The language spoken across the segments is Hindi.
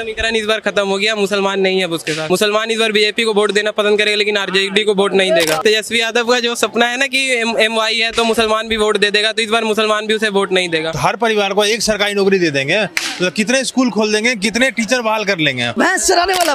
समीकरण इस बार खत्म हो गया, मुसलमान नहीं है अब उसके साथ। मुसलमान इस बार बीजेपी को वोट देना पसंद करेगा लेकिन आरजेडी को वोट नहीं देगा। तेजस्वी यादव का जो सपना है ना कि MY है तो मुसलमान भी वोट दे देगा, तो इस बार मुसलमान भी उसे वोट नहीं देगा। हर परिवार को एक सरकारी नौकरी दे देंगे तो कितने स्कूल खोल देंगे, कितने टीचर बहाल कर लेंगे। भैंस चराने वाला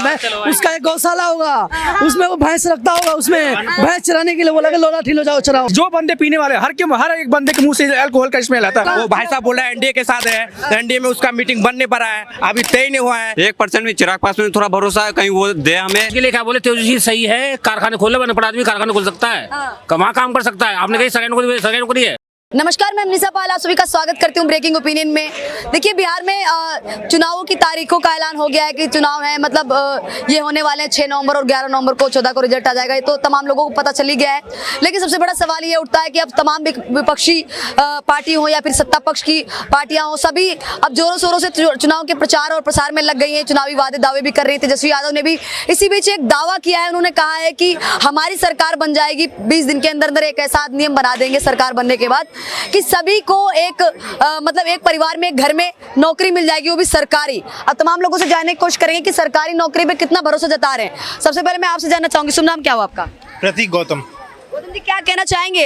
उसका एक गौशाला होगा, उसमें वो भैंस रखता होगा, उसमें भैंस चराने के लिए बोला कि लोला ठिलो जाओ चराओ। जो बंदे पीने वाले हर एक बंदे के मुंह से अल्कोहल का स्मेल आता है। वो भाई साहब बोल रहा है एनडीए के साथ है, एनडीए में उसका मीटिंग बनने पर है, अभी तय नहीं हुआ है। 1% भी चिराग पासवान थोड़ा भरोसा है कहीं वो दे हमें। इसके लिए क्या बोले तेजस्वी सही है, कारखाने खोले, अनपढ़ आदमी कारखाने खोल सकता है, कहाँ काम कर सकता है। आपने कही सरकारी नौकरी है। नमस्कार, मैं निशा पाल आप सभी का स्वागत करती हूँ ब्रेकिंग ओपिनियन में। देखिए, बिहार में चुनावों की तारीखों का ऐलान हो गया है कि चुनाव है, मतलब ये होने वाले हैं 6 नवंबर और 11 नवंबर को, 14 को रिजल्ट आ जाएगा। ये तो तमाम लोगों को पता चल ही गया है। लेकिन सबसे बड़ा सवाल ये उठता है कि अब तमाम विपक्षी पार्टी हो या फिर सत्ता पक्ष की पार्टियां हो, सभी अब जोरों शोरों से चुनाव के प्रचार और प्रसार में लग गई हैं, चुनावी वादे दावे भी कर रही हैं। तेजस्वी यादव ने भी इसी बीच एक दावा किया है। उन्होंने कहा है कि हमारी सरकार बन जाएगी 20 दिन के अंदर एक ऐसा अधिनियम बना देंगे सरकार बनने के बाद कि सभी को एक मतलब एक परिवार में, एक घर में नौकरी मिल जाएगी, वो भी सरकारी। अब तमाम लोगों से जानने की कोशिश करेंगे कि सरकारी नौकरी पे कितना भरोसा जता रहे हैं। सबसे पहले मैं आपसे जानना चाहूंगी, शुभ नाम क्या हो आपका? प्रतीक गौतम। गौतम जी, क्या कहना चाहेंगे?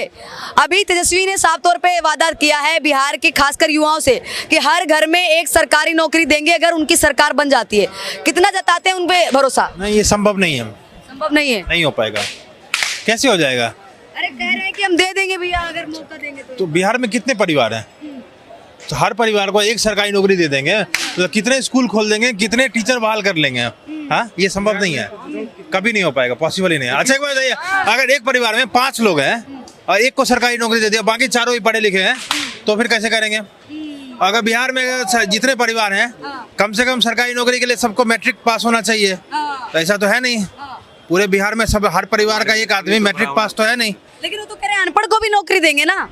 अभी तेजस्वी ने साफ तौर पे वादा किया है बिहार के खासकर युवाओं से कि हर घर में एक सरकारी नौकरी देंगे अगर उनकी सरकार बन जाती है। कितना जताते हैं उन पे भरोसा? नहीं, ये संभव नहीं है। संभव नहीं है, नहीं हो पाएगा। कैसे हो जाएगा? अरे कह रहे हैं कि हम दे देंगे भैया अगर मौका देंगे तो बिहार में कितने परिवार हैं, तो हर परिवार को एक सरकारी नौकरी दे देंगे तो कितने स्कूल खोल देंगे, कितने टीचर बहाल कर लेंगे। हाँ, ये संभव नहीं है, कभी नहीं हो पाएगा, पॉसिबल ही नहीं है। अच्छा एक बात बताइए, अगर एक परिवार में 5 लोग हैं और एक को सरकारी नौकरी दे दिया, बाकी चारों ही पढ़े लिखे हैं, तो फिर कैसे करेंगे? अगर बिहार में जितने परिवार हैं, कम से कम सरकारी नौकरी के लिए सबको मैट्रिक पास होना चाहिए, तो ऐसा तो है नहीं। पूरे बिहार में सब हर परिवार का एक आदमी मैट्रिक पास तो है नहीं। लेकिन वो तो कह रहे हैं अनपढ़ को भी नौकरी देंगे ना।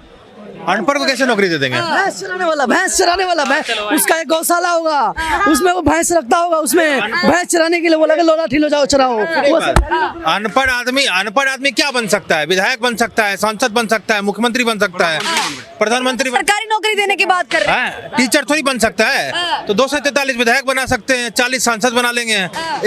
अनपढ़ को कैसे नौकरी दे देंगे? भैंस चराने वाला उसका एक गौशाला होगा, उसमें वो भैंस रखता होगा, उसमें भैंस चराने के लिए बोला कि लोला ठिलो जाओ चराओ। अनपढ़ आदमी क्या बन सकता है? विधायक बन सकता है, सांसद बन सकता है, मुख्यमंत्री बन सकता है, प्रधानमंत्री। सरकारी नौकरी देने की बात कर रहे हैं। टीचर थोड़ी बन सकता है, तो 243 विधायक बना सकते हैं, 40 सांसद बना लेंगे,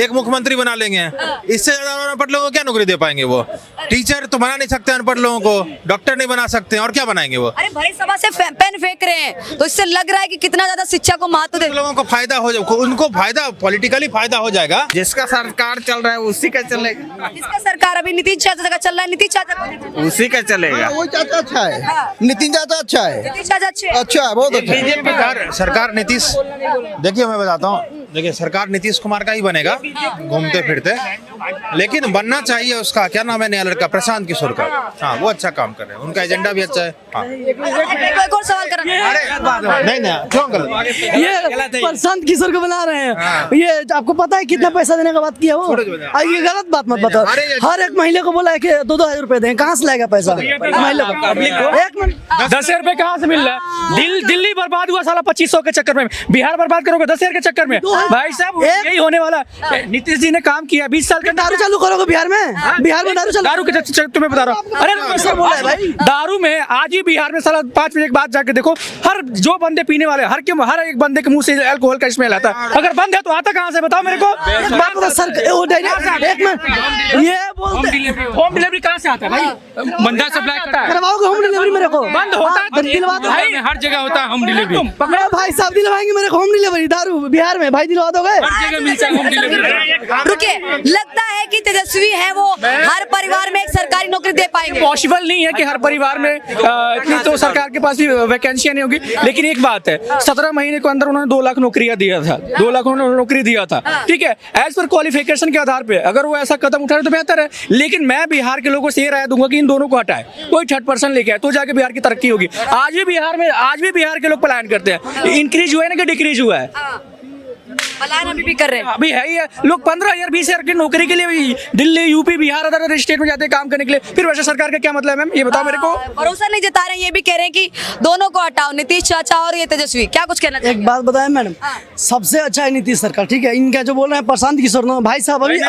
एक मुख्यमंत्री बना लेंगे। इससे ज्यादा अनपढ़ लोगों को क्या नौकरी दे पाएंगे? वो टीचर तो बना नहीं सकते अनपढ़ लोगों को, डॉक्टर नहीं बना सकते, और क्या बनाएंगे वो? अरे भरी सभा से पेन फेंक रहे हैं, तो इससे लग रहा है कि कितना ज्यादा शिक्षा को महत्व दे। लोगों को फायदा हो जाए, उनको फायदा, पॉलिटिकली फायदा हो जाएगा। जिसका सरकार चल रहा है उसी का चलेगा। इसका सरकार अभी नीतीश चाचा का चल रहा है, नीतीश चाचा उसी का चलेगा। वो चाचा अच्छा है, नितिन चाचा अच्छा है, नीतीश चाचा अच्छे हैं। अच्छा है, बहुत अच्छा है। सरकार नीतीश, देखिए मैं बताता हूँ, देखिए सरकार नीतीश कुमार का ही बनेगा घूमते फिरते, लेकिन बनना चाहिए उसका क्या नाम है नया लड़का, प्रशांत किशोर का। हाँ, वो अच्छा काम कर रहे हैं, उनका एजेंडा भी अच्छा है। हाँ। एक और सवाल करना। नहीं क्यों गलत? ये प्रशांत किशोर को बना रहे हैं, ये आपको पता है कितना पैसा देने का बात किया वो? ये गलत बात मत बताओ। हर एक महिला को बोला है कि 2-2 हजार रुपए दें, कहाँ से लाएगा पैसा महिला को? 10 रुपए कहाँ से मिल रहा है? दिल्ली बर्बाद हुआ साला 2500 के चक्कर में, बिहार बर्बाद करोगे 10,000 के चक्कर में। भाई साहब यही होने वाला। नीतीश जी ने काम किया 20 साल के। दारू चालू करोगे बिहार में? बिहार में दारू के तुम्हें बता रहा हूँ। अरे बोला है भाई, दारू में आज ही बिहार में साला 5 बजे के बाद जाके देखो, हर जो बंदे पीने वाले हर एक बंदे के मुंह से अल्कोहल का स्मेल आता है। अगर बंद है तो आता कहाँ से, बताओ मेरे को। ये होम डिलीवरी कहाँ से आता है भाई? बंदा सप्लाई करता है, करवाओगे होम डिलीवरी मेरे को? बंद होता है, हर जगह होता है होम डिलीवरी। पकड़ो भाई साहब, दिलवाएंगे मेरे को होम डिलीवरी दारू बिहार में? भाई दिलवा दोगे? हर जगह मिलता है होम डिलीवरी। रुकिए, लगता है कि तेजस्वी है वो हर परिवार में एक सरकारी नौकरी दे पाएंगे? पॉसिबल नहीं है कि हर परिवार में इतनी तो सरकार के पास भी वैकेंसियां नहीं होगी। लेकिन एक बात है, 17 महीने के अंदर उन्होंने 2 लाख नौकरियां दिया था, 2 लाख उन्होंने नौकरी दिया था। ठीक है, एज पर क्वालिफिकेशन के आधार पे अगर वो ऐसा कदम उठाए तो बेहतर है। लेकिन मैं बिहार के लोगों से ये राय दूंगा कि इन दोनों को हटाए, कोई 3rd लेके आए तो जाके बिहार की तरक्की होगी। आज भी बिहार के लोग पलायन करते हैं। इंक्रीज हुआ है ना कि डिक्रीज हुआ है? पलायन अभी भी कर रहे हैं। अभी है ही है, लोग 15,000 20,000 की नौकरी के लिए Delhi, UP, Bihar, other state में जाते हैं काम करने के लिए। फिर वैसे सरकार का क्या मतलब है मैम, ये बताओ मेरे को। भरोसा नहीं जता रहे हैं, ये भी कह रहे हैं कि दोनों को हटाओ, नीतीश चाचा और ये तेजस्वी। क्या कुछ कहना चाहिए? एक बात बताएं मैडम, सबसे अच्छा है नीतीश सरकार। ठीक है, इनका जो बोल रहे हैं प्रशांत किशोर ना भाई साहब, अभी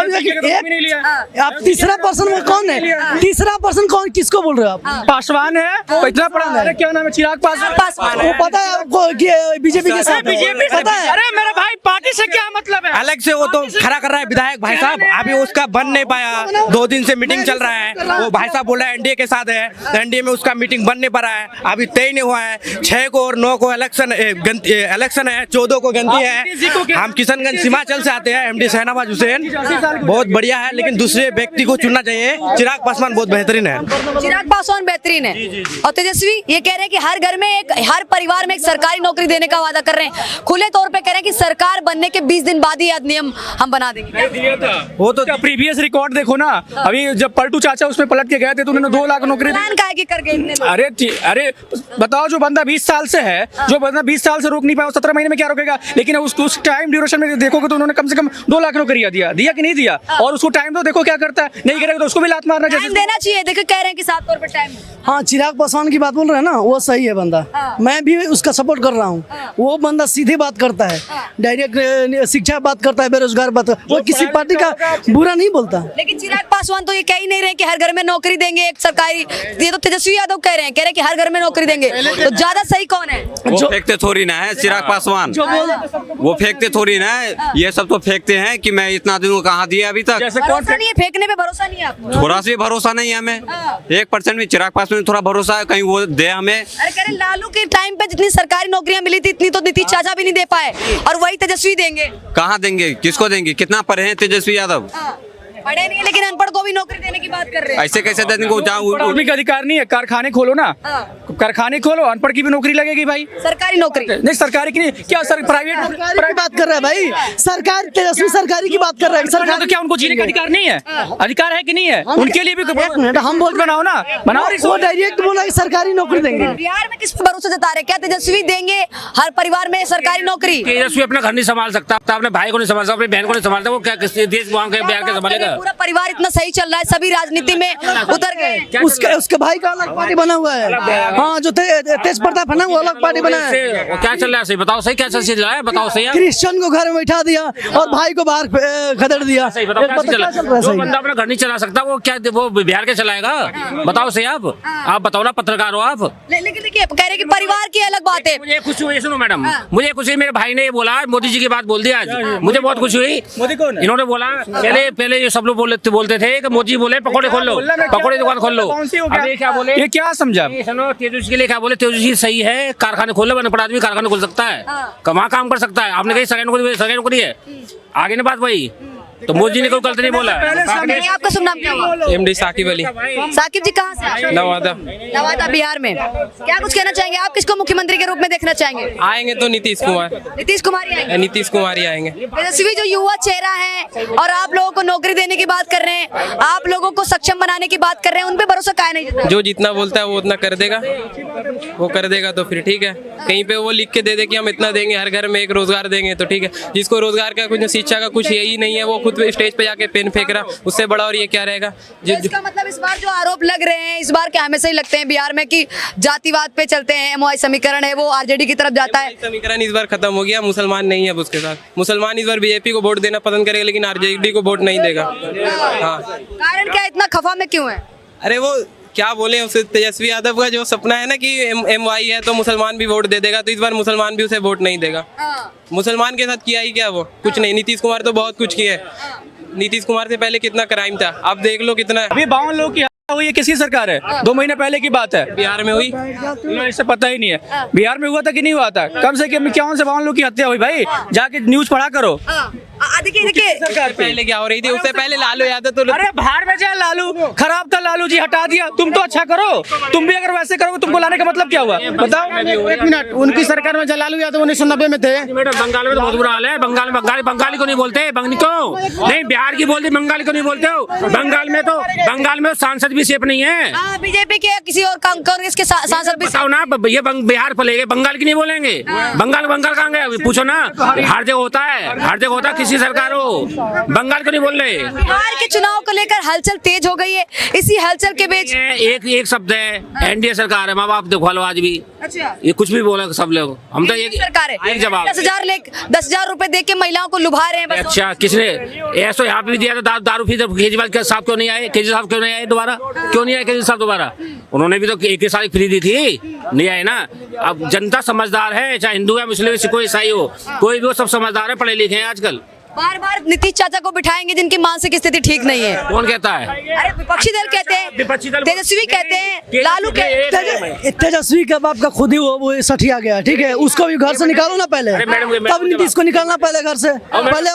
आप तीसरा पर्सन में कौन है? तीसरा पर्सन कौन, किसको बोल रहे हो आप? पासवान है, इतना पढ़ा है, क्या नाम है, चिराग पासवान। वो पता है आपको बीजेपी के साथ? पता है? अरे मेरा भाई पार्टी से इससे क्या मतलब है? अलग से वो तो खड़ा कर रहा है विधायक भाई साहब, अभी उसका बन नहीं पाया, 2 दिन से मीटिंग चल रहा है। वो भाई साहब बोल रहा है एनडीए के साथ है, एनडीए में उसका मीटिंग बन नहीं पा रहा है, अभी तय नहीं हुआ है। 6 को और 9 को इलेक्शन है, 14 को गिनती है। हम किशनगंज सीमांचल से आते हैं, एमडी शहनाबाज हुसैन बहुत बढ़िया है, लेकिन दूसरे व्यक्ति को चुनना चाहिए। चिराग पासवान बहुत बेहतरीन है। चिराग पासवान बेहतरीन है। और तेजस्वी ये कह रहे हैं कि हर घर में हर परिवार में एक सरकारी नौकरी देने का वादा कर रहे हैं, खुले तौर पे कह रहे हैं कि सरकार बनने के 20 दिन बाद ही अधिनियम हम बना देंगे। वो तो प्रीवियस रिकॉर्ड देखो ना, अभी जब पलटू चाचा उसमें पलट के गए थे तो उन्होंने 2 लाख नौकरी प्लान काहे की कर गए इतने लोग? अरे बताओ, जो बंदा 20 साल से है, जो बंदा 20 साल से रोक नहीं पाया, 17 महीने में क्या रोकेगा? लेकिन उस टाइम ड्यूरेशन में देखोगे तो उन्होंने कम से कम 2 लाख नौकरियां दिया कि नहीं दिया? और उसको टाइम तो देखो क्या करता है, नहीं करेगा तो उसको भी लात मारना टाइम देना चाहिए। देखो कह रहे हैं कि 7 तौर पर टाइम। हाँ, चिराग पासवान की बात बोल रहे हैं ना, वो सही है बंदा। मैं भी उसका सपोर्ट कर रहा हूँ। वो बंदा सीधी बात करता है, डायरेक्ट शिक्षा बात करता है, बेरोजगार बात, वो किसी पार्टी का बुरा नहीं बोलता। लेकिन चिराग पासवान तो ये कह ही नहीं रहे कि हर घर में नौकरी देंगे एक सरकारी। ये तो तेजस्वी यादव कह रहे हैं कि हर घर में नौकरी देंगे। तो ज्यादा सही कौन है? वो फेंकते थोड़ी ना है चिराग पासवान, वो फेंकते थोड़ी ना है। ये सब तो फेंकते हैं कि मैं इतना दिन को कहाँ दिया अभी तक। भरोसा नहीं है, फेंकने पे भरोसा नहीं है आपको? थोड़ा सा भरोसा नहीं है हमें, 1% भी चिराग पासवान में थोड़ा भरोसा है, कहीं वो दे हमें। अरे कह रहे लालू के टाइम पे जितनी सरकारी नौकरियां मिली थी इतनी तो नीतीश चाचा भी नहीं दे पाए, और वही तेजस्वी देंगे। कहाँ देंगे, किसको देंगे? कितना पढ़े हैं तेजस्वी यादव? पढ़े नहीं है, लेकिन अनपढ़ को भी नौकरी देने की बात कर रहे हैं। ऐसे कैसे देने को आदमी का अधिकार नहीं है? कारखाने खोलो ना, कारखाने खोलो, अनपढ़ की भी नौकरी लगेगी भाई। सरकारी नौकरी नहीं, सरकारी की नहीं, क्या सर प्राइवेट की बात कर रहा है भाई, सरकार तेजस्वी सरकारी की बात कर रहा है। सरकार तो क्या उनको जीने का अधिकार नहीं है? अधिकार है कि नहीं है? उनके लिए भी एक मिनट, हम बोल बनाओ ना, बनाओ। वो डायरेक्ट बोला कि सरकारी नौकरी देंगे। बिहार में किस पे भरोसा जता रहे? क्या तेजस्वी देंगे हर परिवार में सरकारी नौकरी? तेजस्वी अपना घर नहीं संभाल सकता, अपने भाई को नहीं संभाल सकता, अपनी बहन को नहीं संभालता, वो क्या किस देश बिहार के संभालेगा? पूरा परिवार इतना सही चल रहा है, सभी राजनीति में उतर गए। उसके भाई का अलग पार्टी बना हुआ है। हाँ, जो तेज प्रताप है ना, वो अलग पार्टी बना है। क्या चल रहा है? सही बताओ, सही क्या चल रहा है? बताओ सही। क्रिश्चियन को घर में बैठा दिया और भाई को बाहर खदेड़ दिया। सही बताओ, क्या चल रहा है? जो बंदा अपना घर नहीं चला सकता वो क्या वो बिहार के चलाएगा? बताओ सही। आप बताओ ना, पत्रकार हो आप। लेकिन देखिए, कह रहे कि परिवार की अलग बात है। मुझे खुशी हुई, सुनो मैडम, मुझे खुशी, मेरे भाई ने ये बोला, मोदी जी की बात बोल दी आज, मुझे बहुत खुशी हुई। मोदी कौन है? इन्होंने बोला, पहले ये सब लोग बोलते थे कि मोदी बोले पकौड़े खोल लो, पकौड़े दुकान खोल लो। अभी क्या बोले? ये क्या समझा? सुनो, तेजस्वी के लिए क्या बोले? तेजस्वी सही है, कारखाने खोल लो, अनपढ़ आदमी कारखाने खोल सकता है, कहाँ काम कर सकता है। आपने कही सरकारी नौकरी है, आगे ना बात वही। तो मोदी जी ने कोई गलत नहीं बोला। आपका शुभ नाम क्या हुआ? एमडी साकिब अली। साकिब जी कहाँ से? नवादा बिहार में। क्या कुछ कहना चाहेंगे आप? किसको मुख्यमंत्री के रूप में देखना चाहेंगे? आएंगे तो नीतीश कुमार। नीतीश कुमार ही आएंगे? नीतीश कुमार ही आएंगे। तेजस्वी जो युवा चेहरा है और आप लोगों को नौकरी देने की बात कर रहे हैं, आप लोगों को सक्षम बनाने की बात कर रहे हैं, उन पे भरोसा काहे नहीं जता? जो जितना बोलता है वो उतना कर देगा, वो कर देगा तो फिर ठीक है। कहीं पे वो लिख के दे दे कि हम इतना देंगे, हर घर में एक रोजगार देंगे तो ठीक है। जिसको रोजगार का कुछ, शिक्षा का कुछ यही नहीं है, वो खुद स्टेज पे जाके पेन फेंक रहा, उससे बड़ा और ये क्या रहेगा? इसका मतलब इस बार जो आरोप लग रहे हैं, इस बार के हमेशा ही लगते हैं बिहार में कि जातिवाद पे चलते हैं, एमओआई समीकरण है वो आरजेडी की तरफ जाता है। समीकरण इस बार खत्म हो गया, मुसलमान नहीं है अब उसके साथ। मुसलमान इस बार बीजेपी को वोट देना पसंद करेगा, लेकिन आरजेडी को वोट नहीं देगा। हाँ, कारण क्या, इतना खफा में क्यों है? अरे वो क्या बोले, उसे तेजस्वी यादव का जो सपना है ना कि एमवाई है तो मुसलमान भी वोट दे देगा, तो इस बार मुसलमान भी उसे वोट नहीं देगा। मुसलमान के साथ किया ही क्या, वो कुछ नहीं। नीतीश कुमार तो बहुत कुछ किया है। नीतीश कुमार से पहले कितना क्राइम था, अब देख लो कितना। अभी 52 लोग की हत्या हुई है, किसकी सरकार है? 2 महीने पहले की बात है। बिहार में हुई, इससे पता ही नहीं है बिहार में हुआ था कि नहीं हुआ था। कम से कम 51 लोग की हत्या हुई भाई, जाके न्यूज पढ़ा करो। देखिए सरकार पहले क्या हो रही थी, उससे पहले लालू यादव तो अरे बाहर में जाए, लालू खराब था, लालू जी हटा दिया। तुम तो अच्छा करो, तुम भी अगर वैसे करोगे तुमको लाने का मतलब क्या हुआ बताओ? 1 मिनट, उनकी सरकार में लालू यादव 1990 में थे। बंगाल में तो बहुत बुरा हाल है। बंगाली को नहीं बोलते, नहीं बिहार की बोलते, बंगाली को नहीं बोलते हो। बंगाल में सांसद भी सेफ नहीं है। बीजेपी के किसी और कांग्रेस के सांसद भी बताओ ना, ये बिहार पलेगे, बंगाल की नहीं बोलेंगे। बंगाल कहाँ गए पूछो ना, हर जगह होता है, हर जगह होता है, किसी सरकार हो, बंगाल को नहीं बोल रहे। बिहार के चुनाव को लेकर हलचल तेज हो गई है, इसी हलचल के बीच एक शब्द है, एनडीए सरकार है। माँ बाप देखो लो आज भी, अच्छा, ये कुछ भी बोला सब लोग, हम तो एक सरकार है। एक जवाब 10,000 रुपए दे के महिलाओं को लुभा रहे हैं बस। अच्छा, किसने ऐसा यहाँ पे भी दिया था? दारू फी केजरीवाल के साहब क्यों नहीं आए? केजरीवाल साहब क्यों नहीं आए दोबारा? क्यों नहीं आए केजरीवाल साहब दोबारा? उन्होंने भी तो एक साल फ्री दी थी, नहीं आए ना। अब जनता समझदार है, चाहे हिंदू है, मुस्लिम, कोई ईसाई हो, कोई भी हो, सब समझदार है, पढ़े लिखे हैं आजकल। बार बार नीतीश चाचा को बिठाएंगे जिनकी मानसिक स्थिति ठीक नहीं है। कौन कहता है? अरे विपक्षी दल कहते हैं, विपक्षी दल तेजस्वी कहते हैं, लालू कहते तेजस्वी का बाप का खुद ही वो सठिया गया, ठीक है, उसको भी घर से निकालो ना पहले, तब नीतीश को निकालना पहले घर से, पहले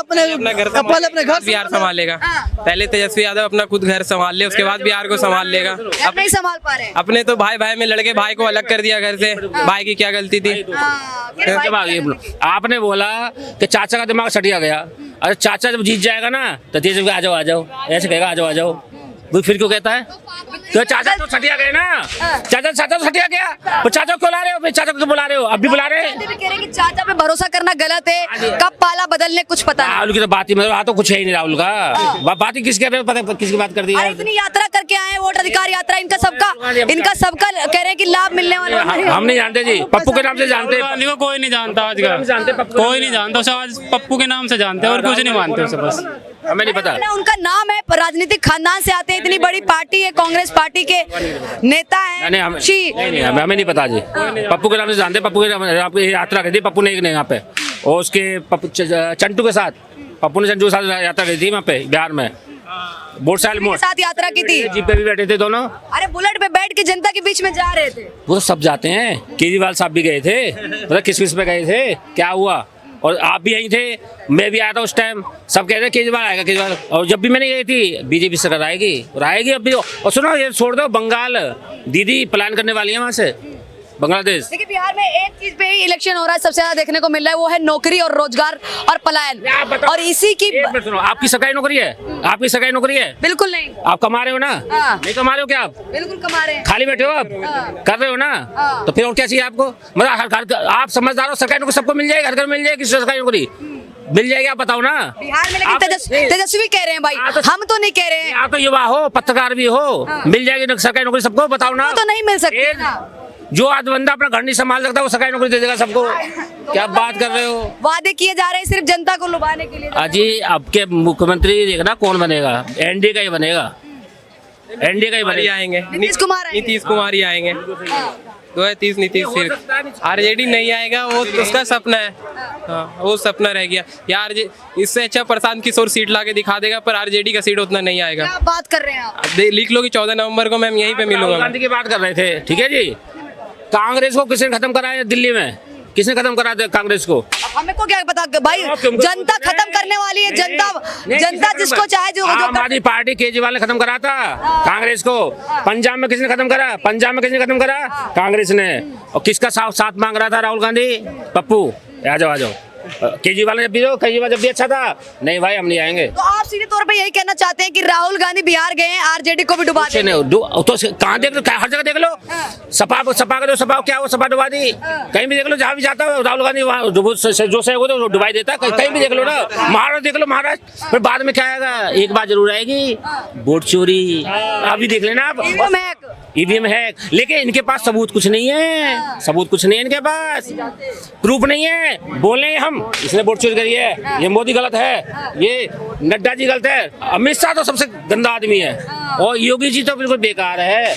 अपने घर बिहार संभालेगा। पहले तेजस्वी यादव अपना खुद घर संभाल ले, उसके बाद बिहार को संभाल लेगा। अब नहीं संभाल पा रहे। अपने तो भाई भाई में लड़के भाई को अलग कर दिया घर से, भाई की क्या गलती थी? आपने बोला कि चाचा का दिमाग सटिया गया। अरे चाचा जब जीत जाएगा ना तो तेजस्वी आ जाओ, ऐसे कहेगा आ जाओ। वो फिर क्यों कहता है? तो चाचा तो सटिया गए ना, चाचा तो सटिया गया, तो चाचा को ला रहे हो, फिर चाचा को बुला रहे हो, अब भी बुला रहे हैं। कह रहे कि चाचा पे भरोसा करना गलत है, कब पाला बदलने कुछ पता नहीं। राहुल की तो बात ही मतलब तो कुछ है ही नहीं राहुल का। बात ही किसके पता किसकी बात कर दी है? इतनी यात्रा करके आए, वोट अधिकार यात्रा, इनका सबका कह रहे हैं कि लाभ मिलने वाला है। हम नहीं जानते जी, पप्पू के नाम से जानते। को कोई नहीं जानता आजकल, कोई नहीं जानता उसे, आज पप्पू के नाम से जानते हैं और कुछ नहीं मानते उसे, बस हमें नहीं पता। उनका नाम है, राजनीतिक खानदान से आते हैं, इतनी बड़ी पार्टी है, कांग्रेस पार्टी के नेता हैं। नहीं हमें नहीं पता जी, पप्पू के नाम से जानते। पप्पू के नाम यात्रा की थी पप्पू ने यहाँ पे, और उसके चंटू के साथ, पप्पू ने चंटू के साथ यात्रा की थी वहाँ पे बिहार में, बोरसाल मोड़ साथ यात्रा की थी, जीप पे भी बैठे थे दोनों। अरे बुलेट पे बैठ के जनता के बीच में जा रहे थे। वो तो सब जाते हैं, केजरीवाल साहब भी गए थे, मतलब किस पे गए थे, क्या हुआ? और आप भी यहीं थे, मैं भी आया था उस टाइम, सब कह रहे केजरीवाल आएगा केजरीवाल। और जब भी मैंने गई थी बीजेपी सरकार आएगी और आएगी अब भी। और सुनो ये छोड़ दो, बंगाल दीदी प्लान करने वाली है वहाँ से बांग्लादेश। देखिए बिहार में एक चीज पे ही इलेक्शन हो रहा है, सबसे ज्यादा देखने को मिल रहा है, वो है नौकरी और रोजगार और पलायन। और इसी की सुनो, आपकी सरकारी नौकरी है? आपकी सरकारी नौकरी है? बिल्कुल नहीं। आप कमा रहे हो ना? नहीं कमा रहे हो क्या आप? बिल्कुल कमा रहे हैं। खाली बैठे हो आप? कर रहे हो ना? तो फिर और क्या चाहिए आपको? मतलब आप समझदार हो, सरकारी नौकरी सबको मिल जाएगी, घर घर मिल जाएगी, सरकारी नौकरी मिल जाएगी, आप बताओ ना। बिहार में लेकिन तेजस्वी कह रहे हैं भाई, हम तो नहीं कह रहे हैं। आप तो युवा हो, पत्रकार भी हो, मिल जाएगी सरकारी नौकरी सबको, बताओ ना। तो नहीं मिल सकती ना। जो आज बंदा अपना घर नहीं संभाल सकता वो सरकारी नौकरी दे देगा सबको, क्या बात कर रहे हो? वादे किए जा रहे हैं सिर्फ जनता को लुभाने के लिए। अजी अब के मुख्यमंत्री देखना कौन बनेगा, एनडीए का ही बनेगा, एनडीए का ही बनेगा। आएंगे नीतीश कुमार ही आएंगे, 2030 नीतीश, फिर आरजेडी नहीं आएगा, वो उसका सपना है। हाँ, वो सपना रह गया यार। इससे अच्छा प्रशांत किशोर सीट लाके दिखा देगा, पर आरजेडी का सीट उतना नहीं आएगा। क्या बात कर रहे हैं आप? लिख लो कि 14 नवंबर को मैं यहीं पे मिलूंगा। गांधी की बात कर रहे थे, ठीक है जी। कांग्रेस को किसने खत्म कराया दिल्ली में? किसने खत्म करा दिया कांग्रेस को? हमें को क्या पता भाई, जनता खत्म करने वाली है, जनता जिसको चाहे जो आम आदमी पार्टी केजरीवाल ने खत्म करा था कांग्रेस को। पंजाब में किसने खत्म करा? पंजाब में किसने खत्म करा? कांग्रेस ने। और किसका साथ मांग रहा था? राहुल गांधी, पप्पू। आ जाओ। केजरीवाल जब भी अच्छा था, नहीं भाई हम नहीं आएंगे। तो आप सीधे तौर पे यही कहना चाहते हैं कि राहुल गांधी बिहार गए हैं, आरजेडी को भी डुबा देंगे? तो कहाँ देख लो, हर जगह देख लो। सपा का सपा क्या वो सपा डुबा दी, कहीं भी देख लो, जहाँ भी जाता है राहुल गांधी जो सहयोग होता है डुबाई देता है, कहीं भी देख लो ना। महाराष्ट्र देख लो, महाराष्ट्र फिर बाद में क्या आएगा? एक बात जरूर आएगी, वोट चोरी। अभी देख लेना आप, ईवीएम है, लेकिन इनके पास सबूत कुछ नहीं है, सबूत कुछ नहीं है इनके पास, प्रूफ नहीं है। बोलेंगे हम इसने वोट चोरी करी है, ये मोदी गलत है, ये नड्डा जी गलत है, अमित शाह तो सबसे गंदा आदमी है, और योगी जी तो बिल्कुल बेकार है।